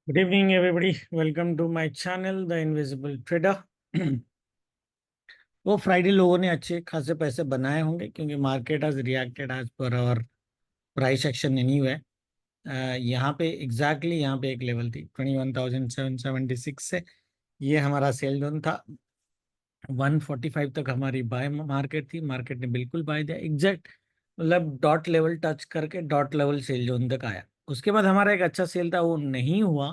Good evening, everybody. Welcome to my channel, The Invisible Trader. वो Friday लोगों ने अच्छे खासे पैसे बनाए होंगे क्योंकि market has reacted as per our price action anyway. यहाँ पे एग्जैक्टली यहाँ पे एक लेवल थी 21,776 से ये हमारा सेल जोन था। 145 तक हमारी बाय मार्केट थी। मार्केट ने बिल्कुल बाय दिया एग्जैक्ट, मतलब डॉट लेवल टच करके डॉट लेवल सेल जोन तक आया। उसके बाद हमारा एक अच्छा सेल था, वो नहीं हुआ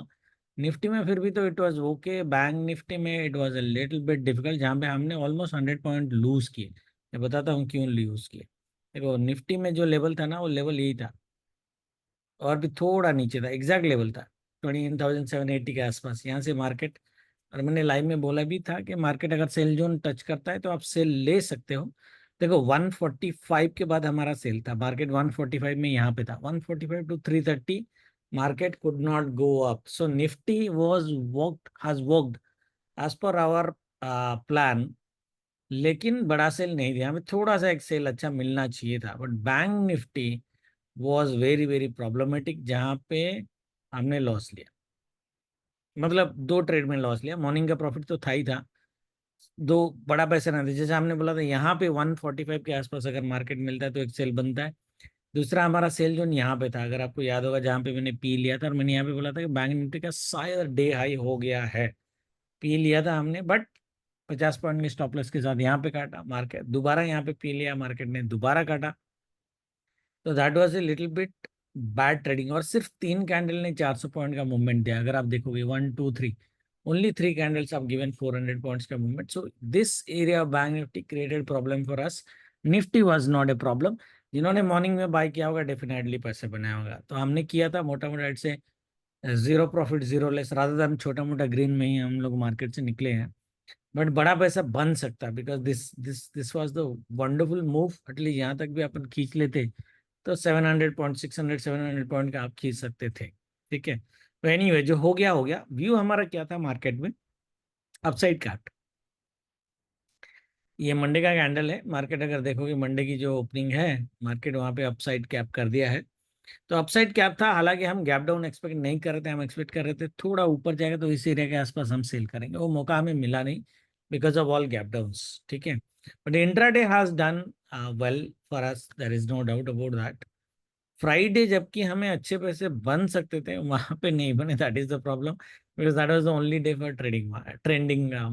निफ्टी में। फिर भी तो it was okay. Bank Nifty में it was a little bit difficult, जहाँ पे हमने ऑलमोस्ट 100 पॉइंट लूज किए। मैं बताता हूँ क्यों लूज किए। देखो निफ्टी में जो लेवल था ना, वो लेवल यही था और भी थोड़ा नीचे था। एग्जैक्ट लेवल था 21,780 के आसपास। यहाँ से मार्केट, और मैंने लाइव में बोला भी था कि मार्केट अगर सेल जोन टच करता है तो आप सेल ले सकते हो। देखो 145 के बाद हमारा सेल था। मार्केट 145 में यहाँ पे था। 145 to 330 market could not go up, so Nifty was worked has worked as per our plan. लेकिन बड़ा सेल नहीं दिया हमें, थोड़ा सा एक सेल अच्छा मिलना चाहिए था। But bank Nifty was very very problematic, जहाँ पे हमने लॉस लिया। मतलब दो ट्रेड में लॉस लिया। मॉर्निंग का प्रॉफिट तो था ही था, दो बड़ा पैसा ना था। जैसे हमने बोला था यहाँ पे 145 के आसपास अगर मार्केट मिलता है तो एक सेल बनता है। दूसरा हमारा सेल जोन यहाँ पे था, अगर आपको याद होगा, जहाँ पे मैंने पी लिया था। और मैंने यहाँ पे बोला था कि बैंक निफ्टी का शायद डे हाई हो गया है। पी लिया था हमने, बट 50 पॉइंट के स्टॉप लॉस के साथ यहाँ पे काटा मार्केट। दोबारा यहाँ पे पी लिया, मार्केट ने दोबारा काटा। तो that was a little bit bad trading. और सिर्फ तीन कैंडल ने 400 पॉइंट का मूवमेंट दिया। अगर आप देखोगे 1 2 3, only three candles of given 400 points का movement. So this area of Bank Nifty created problem for us. Nifty was not a problem. जिन्होंने मॉर्निंग में बाय किया होगा डेफिनेटली पैसे बनाया होगा। तो हमने किया था मोटा मोटा से zero profit zero less, rather than छोटा मोटा ग्रीन में ही हम लोग मार्केट से निकले हैं। बट बड़ा पैसा बन सकता है because this was the wonderful move. At least यहाँ तक भी अपन खींच लेते तो 700 पॉइंट, 600 700 पॉइंट का आप खींच सकते थे। ठीक है, तो एनीवे जो हो गया हो गया। व्यू हमारा क्या था मार्केट में? Upside cap. ये मंडे का कैंडल है। मार्केट अगर देखोगे मंडे की जो ओपनिंग है, मार्केट वहां पे अपसाइड कैप कर दिया है। तो अपसाइड कैप था। हालांकि हम गैप डाउन एक्सपेक्ट नहीं कर रहे थे। हम एक्सपेक्ट कर रहे थे थोड़ा ऊपर जाएगा तो इस एरिया के आसपास हम सेल करेंगे। वो मौका हमें मिला नहीं because of all gap downs. ठीक है, but intraday has done well for us, there is no doubt about that. Friday जबकि हमें अच्छे पैसे बन सकते थे, वहां पे नहीं बने। That is the problem, because that was the only day for trending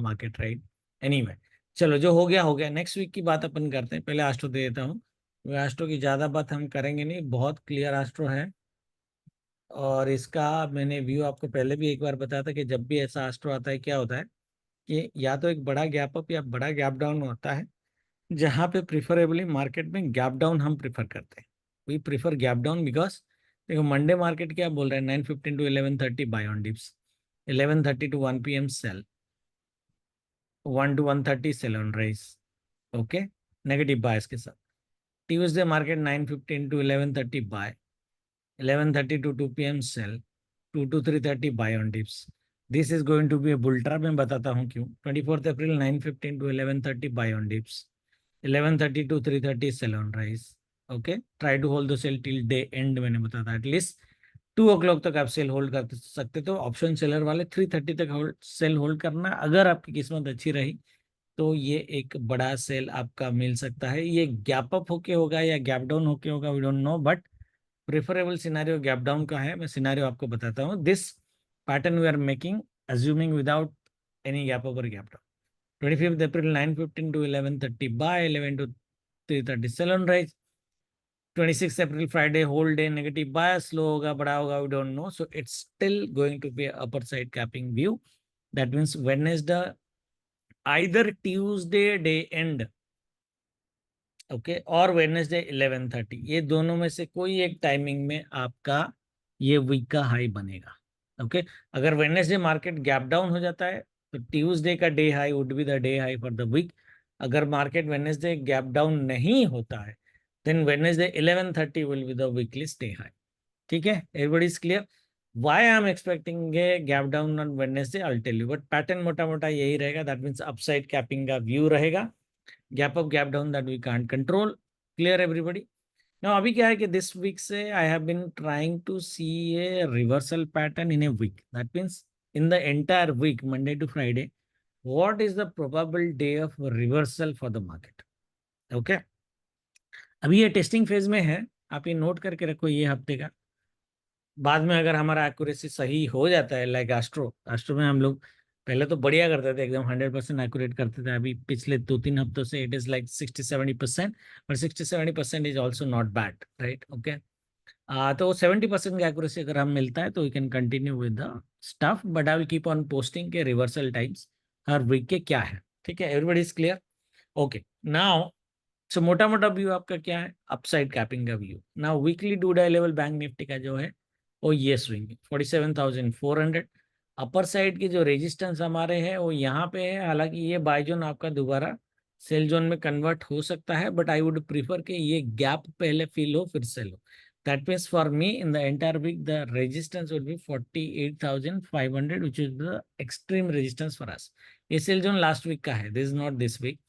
market, right? Anyway, चलो जो हो गया हो गया। नेक्स्ट वीक की बात अपन करते हैं। पहले एस्ट्रो दे देता हूँ। एस्ट्रो की ज्यादा बात हम करेंगे नहीं, बहुत क्लियर एस्ट्रो है। और इसका मैंने व्यू आपको पहले भी एक बार बताया था कि जब भी ऐसा एस्ट्रो आता है क्या होता है कि या तो एक बड़ा गैप अप या बड़ा गैप डाउन होता है, जहां पे प्रिफरेबली मार्केट में गैप डाउन हम प्रिफर करते हैं। We prefer gap down because देखो मंडे मार्केट क्या बोल रहे हैं, 9:15 to 11:30 buy on dips, 11:30 to 1 PM sell, 1 to 1:30 sell on rise. Okay, negative bias के साथ। Tuesday market 9:15 to 11:30 buy, 11:30 to 2 PM sell, 2 to 3:30 buy on dips. This is going to be A bull trap. मैं बताता हूँ क्यों। 24 अप्रैल 9:15 to 11:30 buy on dips, 11:30 to 3:30 sell on rise. Okay, try to hold the sell till day end. मैंने बताया था at least 2 o'clock तक आप सेल होल्ड कर सकते। तो ऑप्शन सेलर वाले 3:30 तक होल्ड सेल होल्ड करना। अगर आपकी किस्मत अच्छी रही तो ये एक बड़ा सेल आपका मिल सकता है। ये गैप अप होके होगा या गैप डाउन होके होगा, we don't know, but preferable scenario gap down का है। मैं सिनेरियो आपको बताता हूँ। This pattern we are making assuming without any gap up और gap down. 25 April 9:15 to 11:30 buy, 11 to 3:30 sell on rise. 26 April Friday whole day negative buy, slow होगा बड़ा होगा, we don't know. So it's still going to be upper side capping view. That means Wednesday, either Tuesday day and, okay, और Wednesday 11:30, ये दोनों में से कोई एक टाइमिंग में आपका ये वीक का हाई बनेगा। ओके, अगर वेडनेसडे मार्केट गैप डाउन हो जाता है तो ट्यूसडे का day high would be the day high for the week. अगर मार्केट वेडनेसडे गैप डाउन नहीं होता है then Wednesday 11:30 will be the weekliest day high. ठीक है, everybody is clear? Why I am expecting a gap down on Wednesday, I will tell you. But pattern मोटा मोटा यही रहेगा। दैट मीन्स अपसाइड कैपिंग का व्यू रहेगा। Gap up gap down that we can't control. Clear everybody? ना अभी क्या है कि दिस वीक से I have been trying to see a reversal pattern in a week, that means in the entire week Monday to Friday what is the probable day of reversal for the market. Okay, अभी ये testing phase में है, आप ये note करके रखो ये हफ्ते का। बाद में अगर हमारा एक्यूरेसी सही हो जाता है, लाइक एस्ट्रो एस्ट्रो में हम लोग पहले तो बढ़िया करते थे, एकदम 100% एक्यूरेट करते थे। अभी पिछले 2-3 हफ्तों से इट इज लाइक 60-70%, पर 60-70% is also not bad, right. Okay, तो 70% की एक्यूरेसी अगर हम मिलता है तो we can continue with the stuff, but I will keep on posting के रिवर्सल टाइम्स हर वीक के क्या है। ठीक है, everybody is clear. Okay, now so मोटा मोटा व्यू आपका क्या है, अपसाइड कैपिंग का व्यू। Now weekly do die level bank Nifty का जो है वो ये स्विंग 47,400। अपर साइड के जो रेजिस्टेंस हमारे हैं वो यहाँ पे है, हालांकि ये बाय जोन आपका दोबारा सेल जोन में कन्वर्ट हो सकता है, बट आई वुड प्रीफर कि ये गैप पहले फिल हो फिर सेल हो। That means for me in the entire week the resistance would be 48,500 which is the extreme resistance for us. ये सेल जोन लास्ट वीक का है, this is not this week.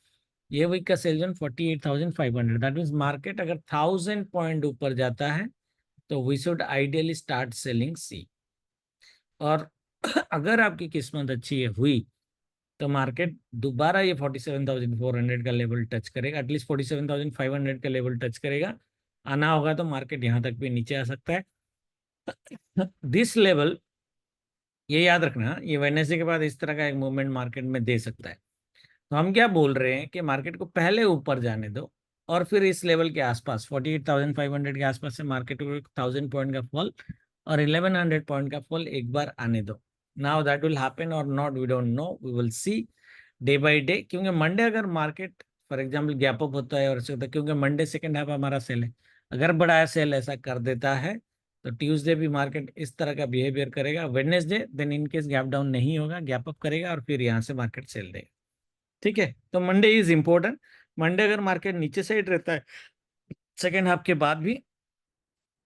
ये week का sell zone 48,500, that means market अगर 1,000 point ऊपर जाता है तो we should ideally start selling see. और अगर आपकी किस्मत अच्छी है हुई तो मार्केट दोबारा ये 47,400 का लेवल टच करेगा, एटलीस्ट 47,500 का लेवल टच करेगा। आना होगा तो मार्केट यहाँ तक भी नीचे आ सकता है। दिस लेवल ये याद रखना, ये वेडनेसडे के बाद इस तरह का एक मूवमेंट मार्केट में दे सकता है। तो हम क्या बोल रहे हैं कि मार्केट को पहले ऊपर जाने दो और फिर इस लेवल के आसपास 48,500 के आसपास से मार्केट को 1,000 पॉइंट का फॉल और 1,100 पॉइंट का फॉल एक बार आने दो। नाउ दैट विल हैपन और not, we don't know, we will see day by day. क्योंकि मंडे अगर market for example gap up होता है और ऐसे होता है, क्योंकि मंडे सेकेंड हाफ हमारा सेल है, अगर बड़ा सेल ऐसा कर देता है तो ट्यूसडे भी मार्केट इस तरह का बिहेवियर करेगा। Wednesday then in case gap down नहीं होगा, गैप अप करेगा और फिर यहाँ से मार्केट सेल देगा। ठीक है, तो मंडे इज इंपॉर्टेंट। मंडे अगर मार्केट नीचे साइड रहता है सेकेंड हाफ के बाद भी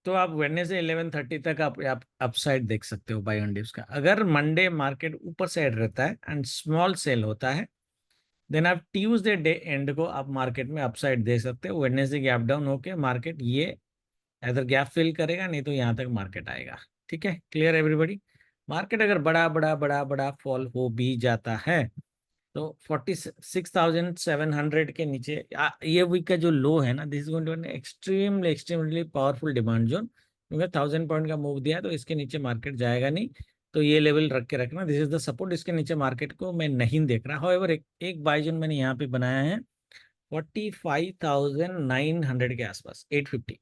तो आप वेडनेसडे 11:30 तक आप अपसाइड देख सकते हो बाय ऑन डिप्स का। अगर मंडे मार्केट ऊपर साइड रहता है एंड स्मॉल सेल होता है देन आप ट्यूसडे डे एंड को आप मार्केट में अपसाइड दे सकते हो। वेडनेसडे गैप डाउन होके मार्केट ये इधर गैप फिल करेगा, नहीं तो यहाँ तक मार्केट आएगा। ठीक है, क्लियर एवरीबॉडी। मार्केट अगर बड़ा बड़ा बड़ा बड़ा फॉल हो भी जाता है तो 46,700 के नीचे ये वीक का जो लो है ना, this is going to be extremely extremely powerful demand zone, क्योंकि 1,000 पॉइंट का मूव दिया है तो इसके नीचे मार्केट जाएगा नहीं। तो ये लेवल रख के रखना, दिस इज द सपोर्ट। इसके नीचे मार्केट को मैं नहीं देख रहा। हाउएवर एक बाय जोन मैंने यहाँ पे बनाया है 45,900 के आसपास, 850,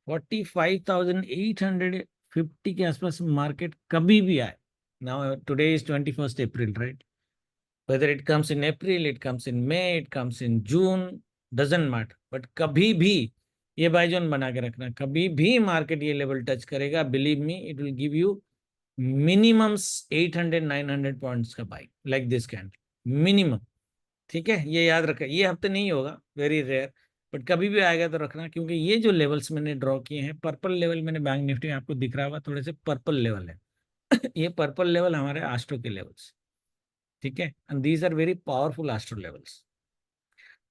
45,850 के आसपास मार्केट कभी भी आए। Now today is 21 April, right. whether it comes in April, it comes in May, it comes in June, doesn't matter, but कभी भी ये बाय जोन बना के रखना, कभी भी मार्केट ये लेवल टच करेगा, believe me it will give you minimum 800-900 points का buy, like this candle minimum. ठीक है, ये याद रखें, ये हफ्ते नहीं होगा, वेरी रेयर, बट कभी भी आएगा तो रखना। क्योंकि ये जो लेवल्स मैंने ड्रॉ किए हैं, पर्पल लेवल मैंने बैंक निफ्टी में आपको दिख रहा होगा, थोड़े से पर्पल लेवल है। ये पर्पल लेवल हमारे आस्ट्रो के लेवल्स। ठीक है, and these are very powerful astro levels.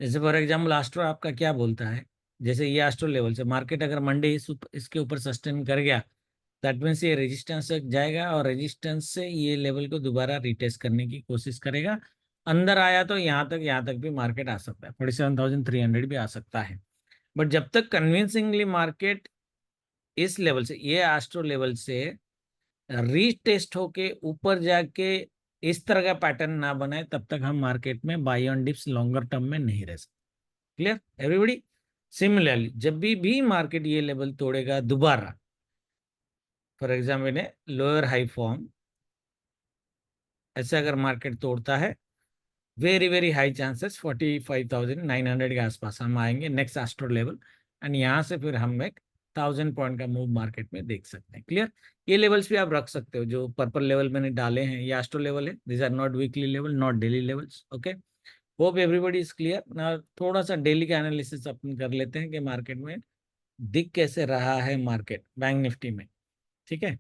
जैसे फॉर एग्जांपल एस्ट्रो आपका क्या बोलता है, जैसे ये एस्ट्रो लेवल से मार्केट अगर मंडे इसके ऊपर सस्टेन कर गया, दैट मीन्स ये रेजिस्टेंस तक जाएगा और रेजिस्टेंस से ये लेवल को दोबारा रिटेस्ट करने की कोशिश करेगा। अंदर आया तो यहाँ तक भी मार्केट आ सकता है, 47,300 भी आ सकता है। बट जब तक कन्विंसिंगली मार्केट इस लेवल से, ये एस्ट्रो लेवल से रीटेस्ट होके ऊपर जाके इस तरह का पैटर्न ना बनाए, तब तक हम मार्केट में buy on dips longer term में नहीं रह सकते। Clear everybody. सिमिलरली जब भी मार्केट ये लेवल तोड़ेगा दोबारा, for example lower high form ऐसे अगर मार्केट तोड़ता है, वेरी वेरी हाई चांसेस 45,900 के आसपास हम आएंगे नेक्स्ट एस्ट्रो लेवल, एंड यहाँ से फिर हम एक 1,000 पॉइंट का मूव मार्केट में देख सकते हैं। क्लियर, ये लेवल्स भी आप रख सकते हो, जो पर्पल लेवल मैंने डाले हैं ये एस्ट्रो लेवल है, this are not weekly level, not daily levels. Okay, hope everybody is clear ना। थोड़ा सा डेली का एनालिसिस अपन कर लेते हैं कि मार्केट में दिख कैसे रहा है मार्केट बैंक निफ्टी में। ठीक है,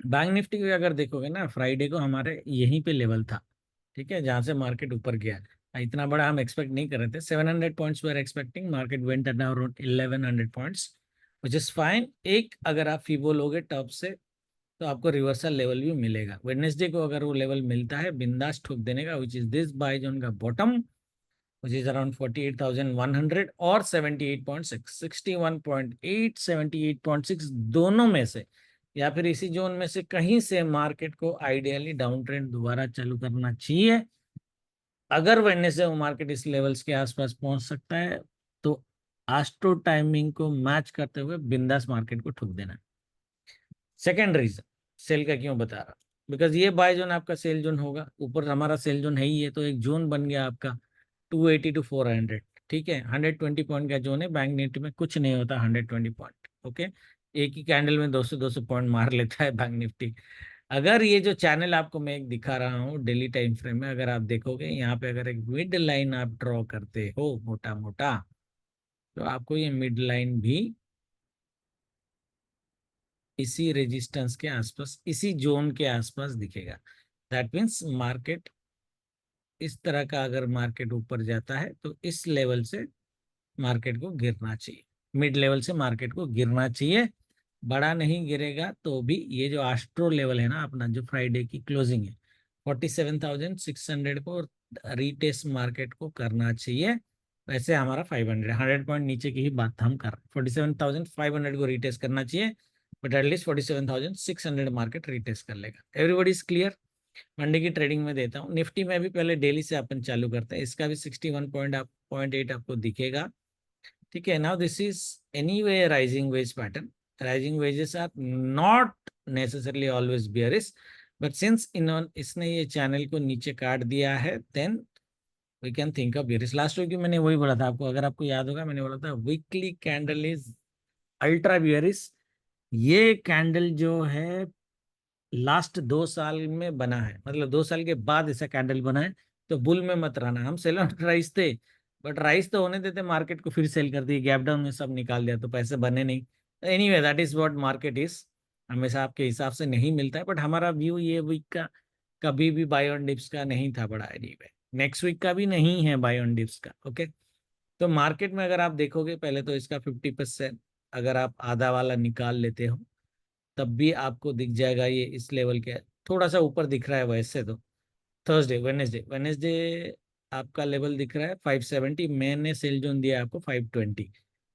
बैंक निफ्टी को अगर देखोगे ना, फ्राइडे को हमारे यहीं पे लेवल था, ठीक है, जहां से मार्केट ऊपर गया। इतना बड़ा हम एक्सपेक्ट नहीं कर रहे थे। 700 points we are expecting, market went at around 1100 points which is fine. एक अगर आप फीबो लोगे टॉप से तो आपको रिवर्सल लेवल भी मिलेगा। वेडनेसडे को अगर वो लेवल मिलता है बिंदास ठोक देने का, which is this by zone का बॉटम विच इज अराउंड 48,100 और 78.6, 61.8, 78.6 दोनों में से या फिर इसी जोन में से कहीं से मार्केट को आइडियली डाउन ट्रेंड दोबारा चालू करना चाहिए। अगर वेडनेसडे वो मार्केट इस लेवल्स के आसपास पहुंच सकता है तो आस्ट्रो टाइमिंग को मैच करते हुए बिंदास मार्केट को ठुक देना। सेकेंड रीजन सेल का क्यों बता रहा, बिकॉज ये बाय जोन आपका सेल जोन होगा, ऊपर हमारा सेल जोन है ही है, तो एक जोन बन गया आपका 280 to 400। ठीक है, 120 पॉइंट का जोन है। बैंक निफ्टी में कुछ नहीं होता 120 पॉइंट। ओके, एक ही कैंडल में 200 पॉइंट मार लेता है बैंक निफ्टी। अगर ये जो चैनल आपको मैं एक दिखा रहा हूँ डेली टाइम फ्रेम में, अगर आप देखोगे यहाँ पे अगर एक मिड लाइन आप ड्रॉ करते हो मोटा मोटा, तो आपको ये मिड लाइन भी इसी रेजिस्टेंस के आसपास, इसी जोन के आसपास दिखेगा। दैट मीन्स मार्केट इस तरह का अगर मार्केट ऊपर जाता है तो इस लेवल से मार्केट को गिरना चाहिए, मिड लेवल से मार्केट को गिरना चाहिए। बड़ा नहीं गिरेगा तो भी ये जो आस्ट्रो लेवल है ना अपना, जो फ्राइडे की क्लोजिंग है 47,600 को रीटेस्ट मार्केट को करना चाहिए। वैसे हमारा 500 पॉइंट नीचे की ही बात हम कर रहे हैं। 47,500 को रीटेस्ट करना चाहिए, बट एटलीस्ट 47,600 मार्केट रीटेस्ट कर लेगा। Everybody is clear. मंडे की ट्रेडिंग में देता हूँ। निफ्टी में भी पहले डेली से अपन चालू करते हैं, इसका भी 61.8 आपको दिखेगा। ठीक है, now this is anyway rising wedge pattern. Rising wedges are not necessarily always bearish, but since इसने ये चैनल को नीचे काट दिया है, then we can think of bearish. Last week मैंने वही बोला था आपको, अगर आपको याद होगा, मैंने बोला था weekly candle is ultra bearish. ये कैंडल जो है लास्ट 2 साल में बना है, मतलब 2 साल के बाद ऐसा कैंडल बना है, तो बुल में मत रहना। हम सेल ऑन राइस थे, बट राइस तो होने देते, मार्केट को फिर सेल कर दिए, गैप डाउन में सब निकाल दिया तो पैसे बने नहीं। Anyway that is what market is. हमेशा आपके हिसाब से नहीं मिलता है, बट हमारा व्यू ये वीक का कभी भी बाय ऑन डिप्स का नहीं था बड़ा। एनीवे नेक्स्ट वीक का भी नहीं है बाय ऑन डिप्स का। ओके, तो मार्केट में अगर आप देखोगे पहले तो इसका 50% अगर आप आधा वाला निकाल लेते हो तब भी आपको दिख जाएगा ये इस लेवल के थोड़ा सा ऊपर दिख रहा है वैसे तो। थर्सडे वेनेसडे वेनेसडे आपका लेवल दिख रहा है 570, मैंने सेल जोन दिया है आपको 520।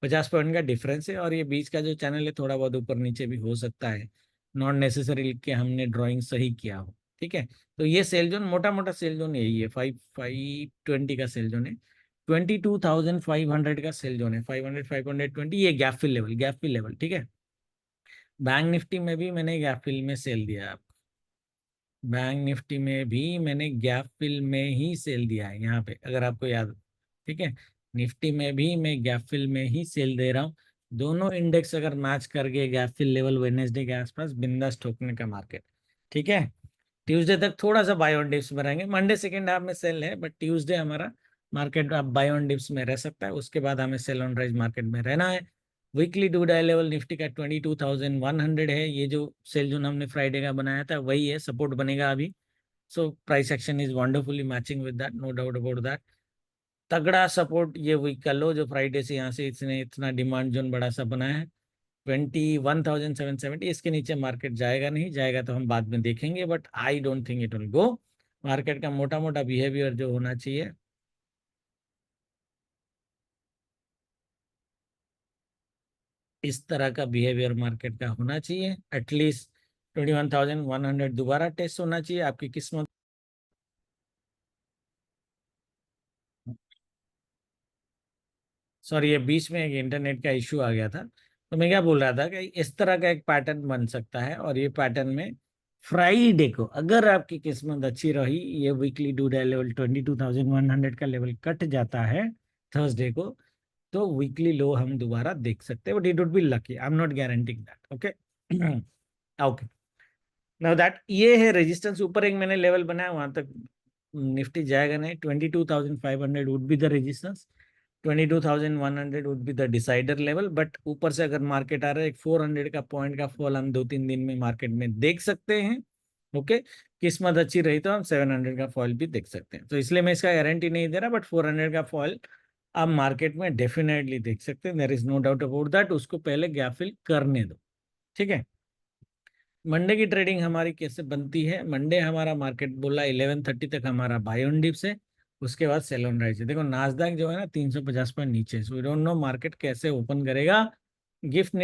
50 पॉइंट का डिफरेंस है, और ये बीच का जो चैनल है थोड़ा बहुत ऊपर नीचे भी हो सकता है, नॉट नेसेसरी लिख के हमने ड्राइंग सही किया हो। ठीक है, तो ये सेल जोन मोटा मोटा सेल जोन यही है, 520 का सेल जोन है, 22,500 का सेल जोन है, 500 520, ये गैप फिल लेवल। ठीक है, बैंक निफ्टी में भी मैंने गैप फिल में सेल दिया है। बैंक निफ्टी में भी मैंने गैप फिल में ही सेल दिया है यहाँ पे, अगर आपको याद हो। ठीक है, निफ्टी में भी मैं गैप फिल में ही सेल दे रहा हूँ। दोनों इंडेक्स अगर मैच कर गए गैप फिल लेवल वेडनेसडे के आसपास, बिंदास ठोकने का मार्केट। ठीक है, ट्यूसडे तक थोड़ा सा बाय ऑन डिप्स में रहेंगे। मंडे सेकेंड हाफ में सेल है, बट ट्यूसडे हमारा मार्केट अब बाय ऑन डिप्स में रह सकता है, उसके बाद हमें सेल ऑन राइज मार्केट में रहना है। Weekly do die level Nifty का 22,100 है, ये जो सेल जोन हमने फ्राइडे का बनाया था वही है, सपोर्ट बनेगा अभी। So price action is wonderfully matching with that, no doubt about that. तगड़ा सपोर्ट ये वीक का लो जो फ्राइडे से यहाँ से इसने इतना डिमांड जोन बड़ा सा बनाया है, 21,770। इसके नीचे मार्केट जाएगा नहीं, जाएगा तो हम बाद में देखेंगे, but I don't think it will go. Market का मोटा मोटा बिहेवियर जो होना चाहिए, इस तरह का बिहेवियर मार्केट का होना चाहिए। एटलीस्ट 21,100 दोबारा टेस्ट होना चाहिए, आपकी किस्मत। सॉरी, ये बीच में एक इंटरनेट का इशू आ गया था। तो मैं क्या बोल रहा था कि इस तरह का एक पैटर्न बन सकता है, और ये पैटर्न में फ्राइडे को अगर आपकी किस्मत अच्छी रही, ये वीकली डू डे लेवल 22,100 का लेवल कट जाता है थर्सडे को, तो वीकली लो हम दोबारा देख सकते हैं, but it would be lucky, I am not guaranteeing that. Okay, okay, now that ये है रेजिस्टेंस। ऊपर एक मैंने लेवल बनाया, वहां तक निफ्टी जाएगा नहीं। 22,500 would be the resistance, 22,100 would be the decider level. But ऊपर से अगर मार्केट आ रहा है, एक 400 का पॉइंट का फॉल हम 2-3 दिन में मार्केट में देख सकते हैं। ओके, किस्मत अच्छी रही तो हम 700 का फॉल भी देख सकते हैं। तो इसलिए मैं इसका गारंटी नहीं दे रहा, बट 400 का फॉल आप मार्केट में डेफिनेटली देख सकते हैं, there is no doubt about that. उसको पहले गैप फिल करने दो, ठीक है। मंडे की ट्रेडिंग हमारी कैसे बनती है? मंडे हमारा मार्केट बोला 11:30 तक हमारा बाय ऑन डिप्स है, उसके बाद सेल ऑन राइज है। देखो नास्डैक जो है ना 350 पॉइंट नीचे, so we don't know market कैसे ओपन करेगा। गिफ्ट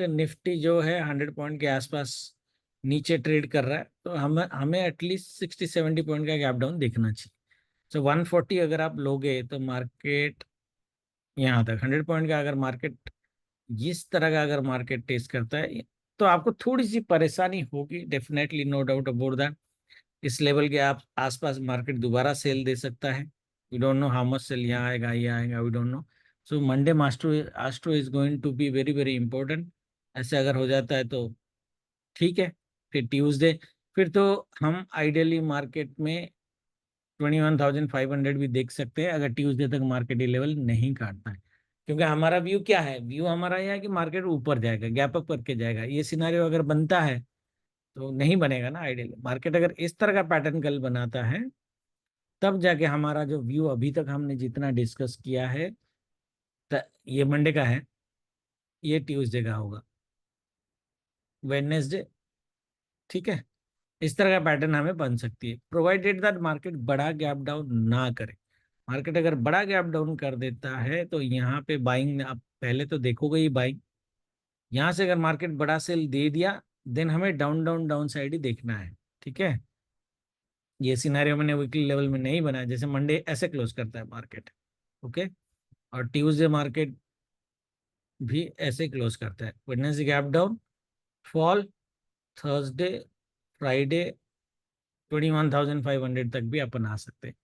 निफ्टी जो है 100 पॉइंट के आसपास नीचे ट्रेड कर रहा है, तो हमें हमें एटलीस्ट 60-70 पॉइंट का गैप डाउन देखना चाहिए। सो 140 अगर आप लोगे तो मार्केट यहाँ तक 100 पॉइंट का अगर मार्केट इस तरह का अगर मार्केट टेस्ट करता है तो आपको थोड़ी सी परेशानी होगी, definitely, no doubt about that. इस लेवल के आप आसपास मार्केट दोबारा सेल दे सकता है। We don't know how much sell यहाँ आएगा, ये आएगा, we don't know. So Monday मास्ट्रो astro is going to be very very important. ऐसे अगर हो जाता है तो ठीक है। फिर ट्यूसडे, फिर तो हम आइडियली मार्केट में 21,500 भी देख सकते हैं अगर ट्यूसडे तक मार्केट ये लेवल नहीं काटता है। क्योंकि हमारा व्यू क्या है? व्यू हमारा यह है कि मार्केट ऊपर जाएगा, गैप अप करके जाएगा। ये सिनारियो अगर बनता है तो नहीं बनेगा ना आइडियली। मार्केट अगर इस तरह का पैटर्न कल बनाता है तब जाके हमारा जो व्यू अभी तक हमने जितना डिस्कस किया है, ये मंडे का है, ये ट्यूसडे का होगा, वेडनेसडे, ठीक है। इस तरह का पैटर्न हमें बन सकती है, प्रोवाइडेड दैट मार्केट बड़ा गैप डाउन ना करे। मार्केट अगर बड़ा गैप डाउन कर देता है तो यहाँ पे बाइंग, आप पहले तो देखोगे ही बाइंग। यहाँ से अगर मार्केट बड़ा सेल दे दिया देन हमें डाउन डाउन डाउन साइड ही देखना है, ठीक है। ये सिनेरियो मैंने वीकली लेवल में नहीं बनाया, जैसे मंडे ऐसे क्लोज करता है मार्केट, ओके, और ट्यूसडे मार्केट भी ऐसे क्लोज करता है। Wednesday gap down, fall, Thursday, Friday 21,500 तक भी अपन आ सकते हैं।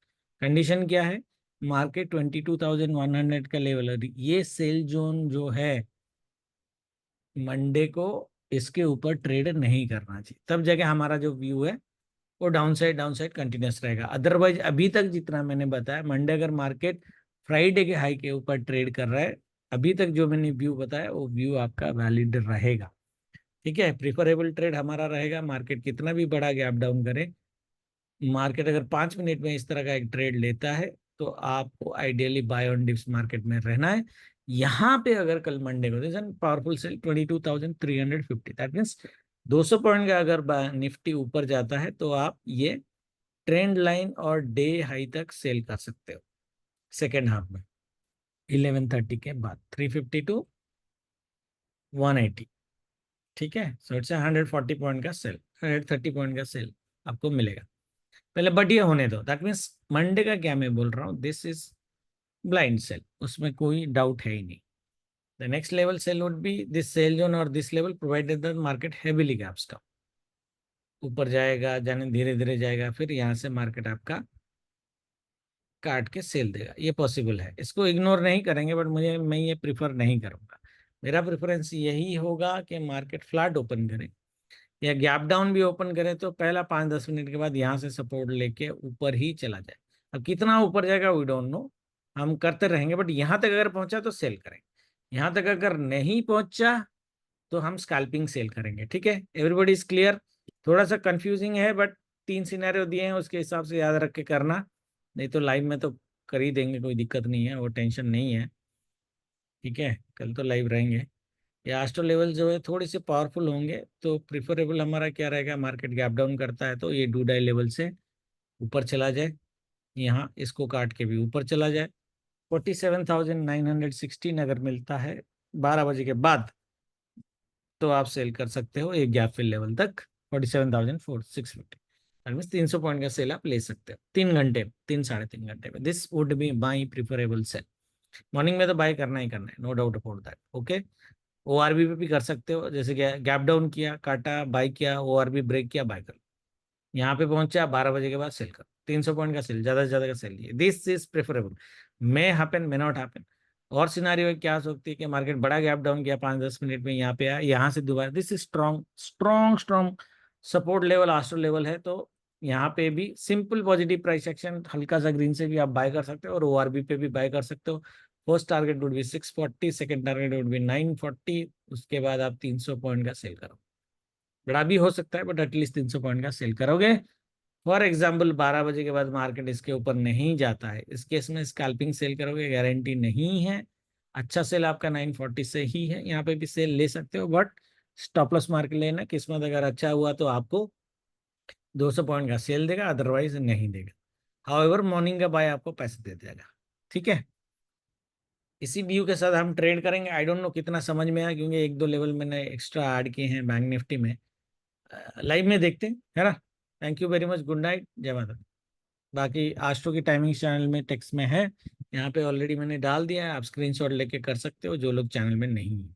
कंडीशन क्या है? मार्केट 22,100 का लेवल है, ये सेल जोन जो है मंडे को इसके ऊपर ट्रेड नहीं करना चाहिए, तब जगह हमारा जो व्यू है वो डाउन साइड कंटिन्यूस रहेगा। अदरवाइज अभी तक जितना मैंने बताया, मंडे अगर मार्केट फ्राइडे के हाई के ऊपर ट्रेड कर रहा है, अभी तक जो मैंने व्यू बताया वो व्यू आपका वैलिड रहेगा, ठीक है। प्रिफरेबल ट्रेड हमारा रहेगा, मार्केट कितना भी बड़ा गैप डाउन करे, मार्केट अगर 5 मिनट में इस तरह का एक ट्रेड लेता है तो आपको ideally buy on dips market में रहना है। यहाँ पे अगर कल मंडे को powerful sell 22,350, that means 200 point का अगर निफ्टी ऊपर जाता है तो आप ये ट्रेंड लाइन और डे हाई तक सेल कर सकते हो सेकेंड हाफ में 11:30 के बाद 350 टू 180, ठीक है। सो इट्स 140 पॉइंट का सेल, 130 पॉइंट का सेल आपको मिलेगा पहले, बट ये होने दो। दैट मीन्स मंडे का क्या मैं बोल रहा हूँ, दिस इज ब्लाइंड सेल, उसमें कोई डाउट है ही नहीं। The next level sell would be this sell zone और this level, provided that market heavily gaps down, ऊपर जाएगा, जाने धीरे धीरे जाएगा, फिर यहाँ से मार्केट आपका काट के सेल देगा, ये पॉसिबल है। इसको इग्नोर नहीं करेंगे, बट मैं ये प्रिफर नहीं करूंगा। मेरा प्रेफरेंस यही होगा कि मार्केट फ्लैट ओपन करे या गैप डाउन भी ओपन करे तो पहला 5-10 मिनट के बाद यहाँ से सपोर्ट लेके ऊपर ही चला जाए। अब कितना ऊपर जाएगा वी डोंट नो, हम करते रहेंगे, बट यहाँ तक अगर पहुंचा तो सेल करेंगे। यहाँ तक अगर नहीं पहुंचा तो हम स्कैल्पिंग सेल करेंगे, ठीक है। Everybody is clear? थोड़ा सा कंफ्यूजिंग है, बट 3 सिनेरियो दिए हैं, उसके हिसाब से याद रख के करना, नहीं तो लाइव में तो कर ही देंगे, कोई दिक्कत नहीं है, वो टेंशन नहीं है, ठीक है। कल तो लाइव रहेंगे। ये आस्ट्रो लेवल जो है थोड़ी सी पावरफुल होंगे, तो प्रिफरेबल हमारा क्या रहेगा, मार्केट गैप डाउन करता है तो ये डू डाई लेवल से ऊपर चला जाए, यहाँ इसको काट के भी ऊपर चला जाए। 47,916 अगर मिलता है 12 बजे के बाद तो आप सेल कर सकते हो एक गैप फिल लेवल तक 47,650, 300 पॉइंट का सेल आप ले सकते हो 3 घंटे, 3-3.5 घंटे में। This would be my preferable sell. Morning में तो बाय करना ही करना है, no doubt about that, okay. ORB पे भी कर सकते हो, जैसे कि गैप डाउन किया, काटा, बाय किया, ओआरबी ब्रेक किया, बाय कर लो। यहाँ पे पहुंचा 12 बजे के बाद सेल करो, 300 पॉइंट का सेल, ज्यादा से ज्यादा का sell, this is preferable. May happen, may not happen. और सिनारियो क्या हो सकती है कि मार्केट बड़ा गैप डाउन किया, 5-10 मिनट में यहाँ पे आया, यहाँ से दोबारा, this is strong strong strong support level, astro level है, तो यहाँ पे भी सिंपल पॉजिटिव प्राइस एक्शन, हल्का सा ग्रीन से भी आप बाय कर सकते हो और ओआरबी पे भी बाय कर सकते हो। First target would be 640, second target would be 940, उसके बाद आप 300 पॉइंट का सेल करो, बड़ा भी हो सकता है, बट एटलीस्ट 300 पॉइंट का सेल करोगे। फॉर एग्जाम्पल 12 बजे के बाद मार्केट इसके ऊपर नहीं जाता है, इस केस में स्कैल्पिंग सेल करोगे, गारंटी नहीं है। अच्छा सेल आपका 940 से ही है, यहाँ पे भी सेल ले सकते हो, बट स्टॉप लॉस मार के लेना। किस्मत अगर अच्छा हुआ तो आपको 200 पॉइंट का सेल देगा, अदरवाइज नहीं देगा। हाउएवर मॉर्निंग का बाय आपको पैसे दे देगा। ठीक है, इसी व्यू के साथ हम ट्रेड करेंगे। आई डोंट नो कितना समझ में आया, क्योंकि एक दो लेवल मैंने एक्स्ट्रा ऐड किए हैं बैंक निफ्टी में। लाइव में देखते हैं, है ना। Thank you very much, good night, जय माता दी। बाकी आस्ट्रो की टाइमिंग चैनल में टेक्स्ट में है, यहाँ पे ऑलरेडी मैंने डाल दिया है, आप स्क्रीनशॉट लेके कर सकते हो जो लोग चैनल में नहीं है।